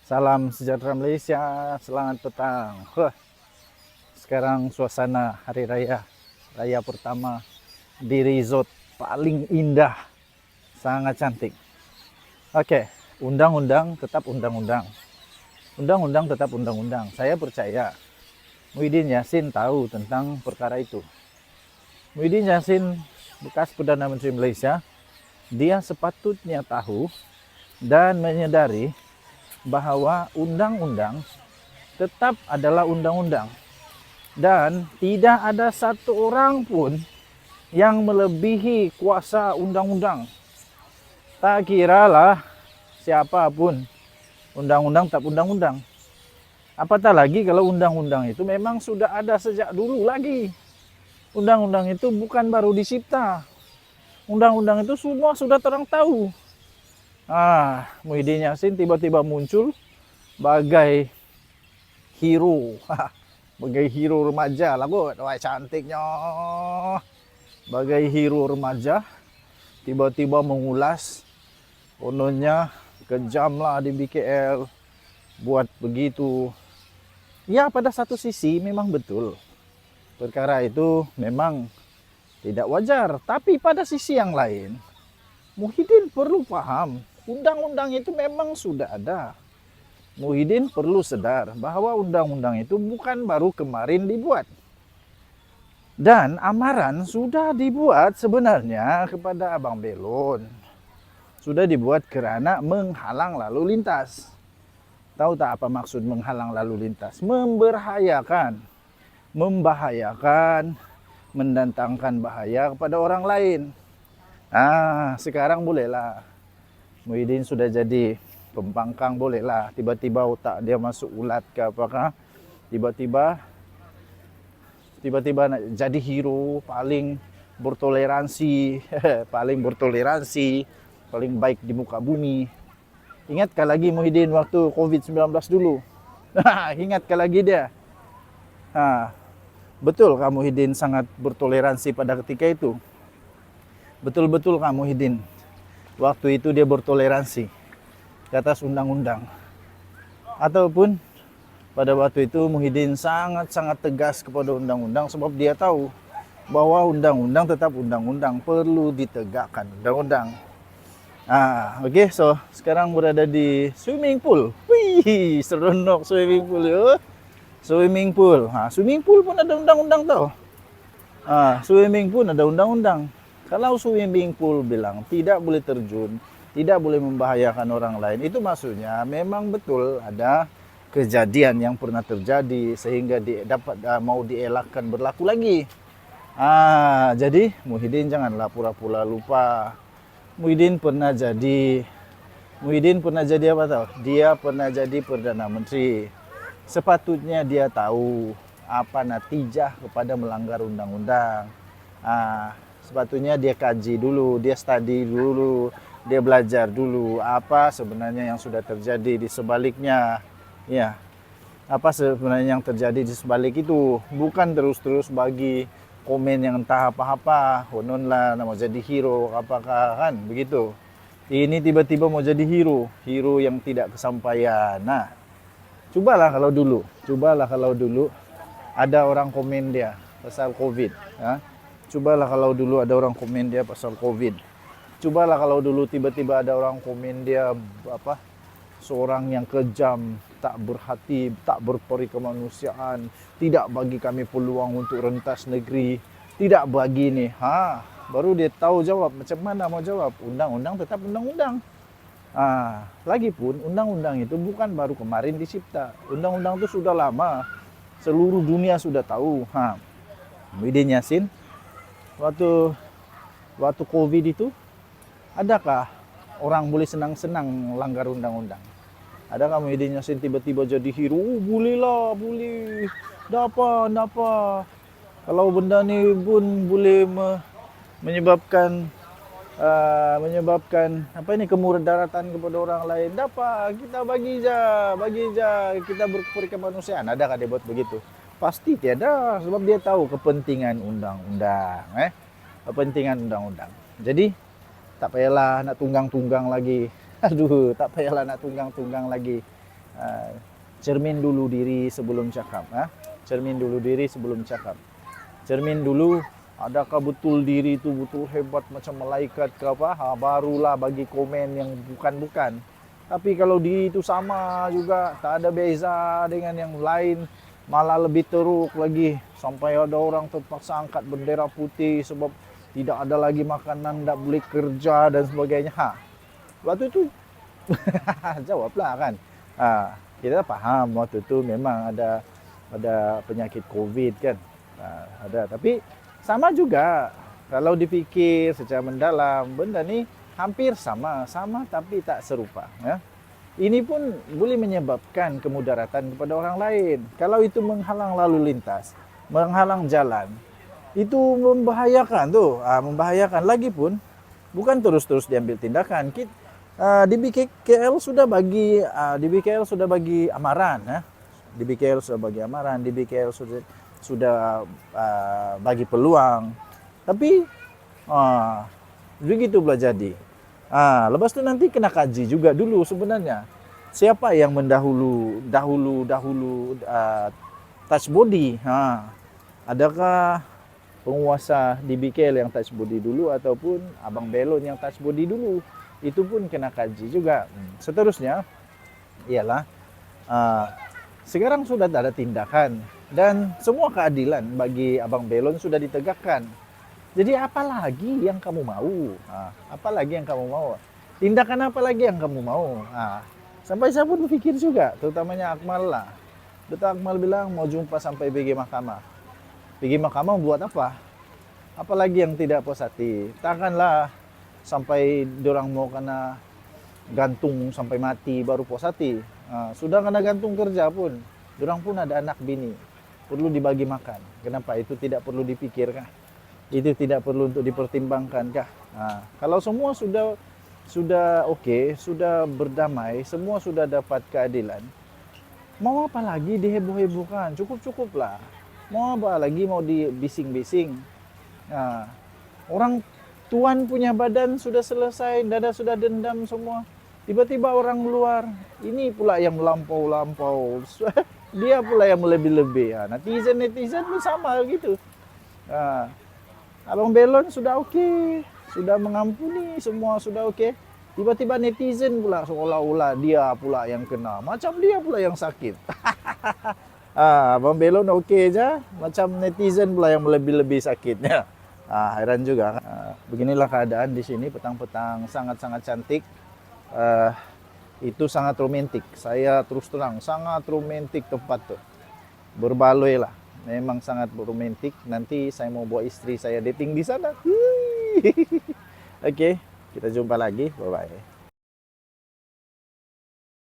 Salam sejahtera Malaysia, selamat petang. Sekarang suasana hari raya, raya pertama di resort paling indah, sangat cantik. Oke, undang-undang tetap undang-undang. Undang-undang tetap undang-undang. Saya percaya Muhyiddin Yassin tahu tentang perkara itu. Muhyiddin Yassin, bekas Perdana Menteri Malaysia, dia sepatutnya tahu dan menyadari bahwa undang-undang tetap adalah undang-undang. Dan tidak ada satu orang pun yang melebihi kuasa undang-undang. Tak kiralah siapapun, undang-undang tetap undang-undang. Apatah lagi kalau undang-undang itu memang sudah ada sejak dulu lagi. Undang-undang itu bukan baru dicipta. Undang-undang itu semua sudah terang tahu. Muhyiddin Yassin tiba-tiba muncul bagai hero. Bagai hero remaja lah kot. Wah, cantiknya. Bagai hero remaja tiba-tiba mengulas, kononnya kejam lah di BKL buat begitu. Ya, pada satu sisi memang betul, perkara itu memang tidak wajar. Tapi pada sisi yang lain, Muhyiddin perlu paham, undang-undang itu memang sudah ada. Muhyiddin perlu sadar bahwa undang-undang itu bukan baru kemarin dibuat. Dan amaran sudah dibuat sebenarnya kepada Abang Belon. Sudah dibuat kerana menghalang lalu lintas. Tahu tak apa maksud menghalang lalu lintas? Membahayakan, mendatangkan bahaya kepada orang lain. Sekarang bolehlah. Muhyiddin sudah jadi pembangkang, bolehlah. Tiba-tiba otak dia masuk ulat ke apakah? Tiba-tiba nak jadi hero paling bertoleransi, paling baik di muka bumi. Ingatkah lagi Muhyiddin waktu COVID-19 dulu? Ingatkah lagi dia? Betul kamu Muhyiddin sangat bertoleransi pada ketika itu? Betul-betul kamu Muhyiddin waktu itu dia bertoleransi ke atas undang-undang? Ataupun pada waktu itu Muhyiddin sangat-sangat tegas kepada undang-undang sebab dia tahu bahwa undang-undang tetap undang-undang, perlu ditegakkan undang-undang. Okey, so sekarang berada di swimming pool. Wih, seronok swimming pool ya. Swimming pool. Swimming pool pun ada undang-undang tau. Swimming pool ada undang-undang. Kalau swimming pool bilang tidak boleh terjun, tidak boleh membahayakan orang lain, itu maksudnya memang betul ada kejadian yang pernah terjadi sehingga dapat mau dielakkan berlaku lagi. Jadi Muhyiddin janganlah pura-pura lupa. Muhyiddin pernah jadi apa tahu? Dia pernah jadi Perdana Menteri. Sepatutnya dia tahu apa natijah kepada melanggar undang-undang. Sepatutnya dia kaji dulu, dia study dulu, dia belajar dulu apa sebenarnya yang sudah terjadi di sebaliknya. Ya, apa sebenarnya yang terjadi di sebalik itu. Bukan terus-terus bagi komen yang entah apa-apa, konon lah mau jadi hero, apakah kan begitu. Ini tiba-tiba mau jadi hero yang tidak kesampaian. Cubalah kalau dulu ada orang komen dia pasal COVID. Cubalah kalau dulu ada orang komen dia pasal COVID. Cubalah kalau dulu tiba-tiba ada orang komen dia seorang yang kejam, tak berhati, tak berperi kemanusiaan, tidak bagi kami peluang untuk rentas negeri, tidak bagi ni. Baru dia tahu jawab. Macam mana mau jawab? Undang-undang tetap undang-undang. Lagipun undang-undang itu bukan baru kemarin dicipta. Undang-undang itu sudah lama. Seluruh dunia sudah tahu. Muhyiddin Yassin waktu COVID itu, adakah orang boleh senang-senang langgar undang-undang? Adakah Muhyiddin Yassin tiba-tiba jadi hero? Bolehlah, boleh. Dapa. Kalau benda ni pun boleh menyebabkan kemudaratan kepada orang lain. Dapat, kita bagi je, kita berperi kemanusiaan. Adakah dia buat begitu? Pasti tiada, sebab dia tahu kepentingan undang-undang. Kepentingan undang-undang. Jadi tak payahlah nak tunggang-tunggang lagi. Tak payahlah nak tunggang-tunggang lagi. Ah, cermin dulu diri sebelum cakap. Cermin dulu diri sebelum cakap. Cermin dulu, adakah betul diri itu betul hebat macam malaikat ke apa? Barulah bagi komen yang bukan-bukan. Tapi kalau diri itu sama juga, tak ada beza dengan yang lain, malah lebih teruk lagi. Sampai ada orang terpaksa angkat bendera putih sebab tidak ada lagi makanan, tak boleh kerja dan sebagainya. Waktu itu jawablah kan. Kita paham waktu itu memang ada penyakit COVID kan. Ada, tapi sama juga kalau dipikir secara mendalam, benda ni hampir sama tapi tak serupa. Ini pun boleh menyebabkan kemudaratan kepada orang lain. Kalau itu menghalang lalu lintas, menghalang jalan, itu membahayakan tuh, membahayakan. Lagi pun bukan terus-terus diambil tindakan. Di BKL sudah bagi amaran, di BKL sudah bagi amaran, di BKL sudah bagi peluang. Tapi begitu pula jadi. Lepas tu nanti kena kaji juga dulu sebenarnya siapa yang dahulu touch body. Adakah penguasa di BKL yang touch body dulu ataupun Abang Belon yang touch body dulu? Itu pun kena kaji juga. Seterusnya ialah sekarang sudah tak ada tindakan dan semua keadilan bagi Abang Belon sudah ditegakkan. Jadi apa lagi yang kamu mau? Apa lagi yang kamu mau? Tindakan apa lagi yang kamu mau? Sampai saya pun berpikir juga, terutamanya Akmal lah. Dr. Akmal bilang mau jumpa sampai pergi mahkamah. Pergi mahkamah buat apa? Apalagi yang tidak puas hati. Takkanlah sampai dorang mau kena gantung sampai mati baru puas hati. Sudah kena gantung kerja pun, dorang pun ada anak bini, perlu dibagi makan. Kenapa itu tidak perlu dipikirkan? Itu tidak perlu untuk dipertimbangkan kah? Kalau semua sudah oke, sudah berdamai, semua sudah dapat keadilan, mau apa lagi diheboh-hebohkan? Cukup-cukuplah. Mau apa lagi mau dibising-bising? Orang tuan punya badan sudah selesai, dada sudah dendam semua. Tiba-tiba orang luar, ini pula yang melampau-lampau. Dia pula yang lebih-lebih. Netizen pun sama gitu. Abang Belon sudah oke, sudah mengampuni, semua sudah oke. Tiba-tiba netizen pula seolah-olah dia pula yang kena, macam dia pula yang sakit. Abang Belon oke aja, macam netizen pula yang lebih-lebih sakitnya. Heran juga. Beginilah keadaan di sini petang-petang sangat-sangat cantik. Itu sangat romantis. Saya terus terang sangat romantis tempat tuh. Berbaloi lah. Memang sangat romantis. Nanti saya mau bawa istri saya dating di sana. Oke, kita jumpa lagi. Bye bye.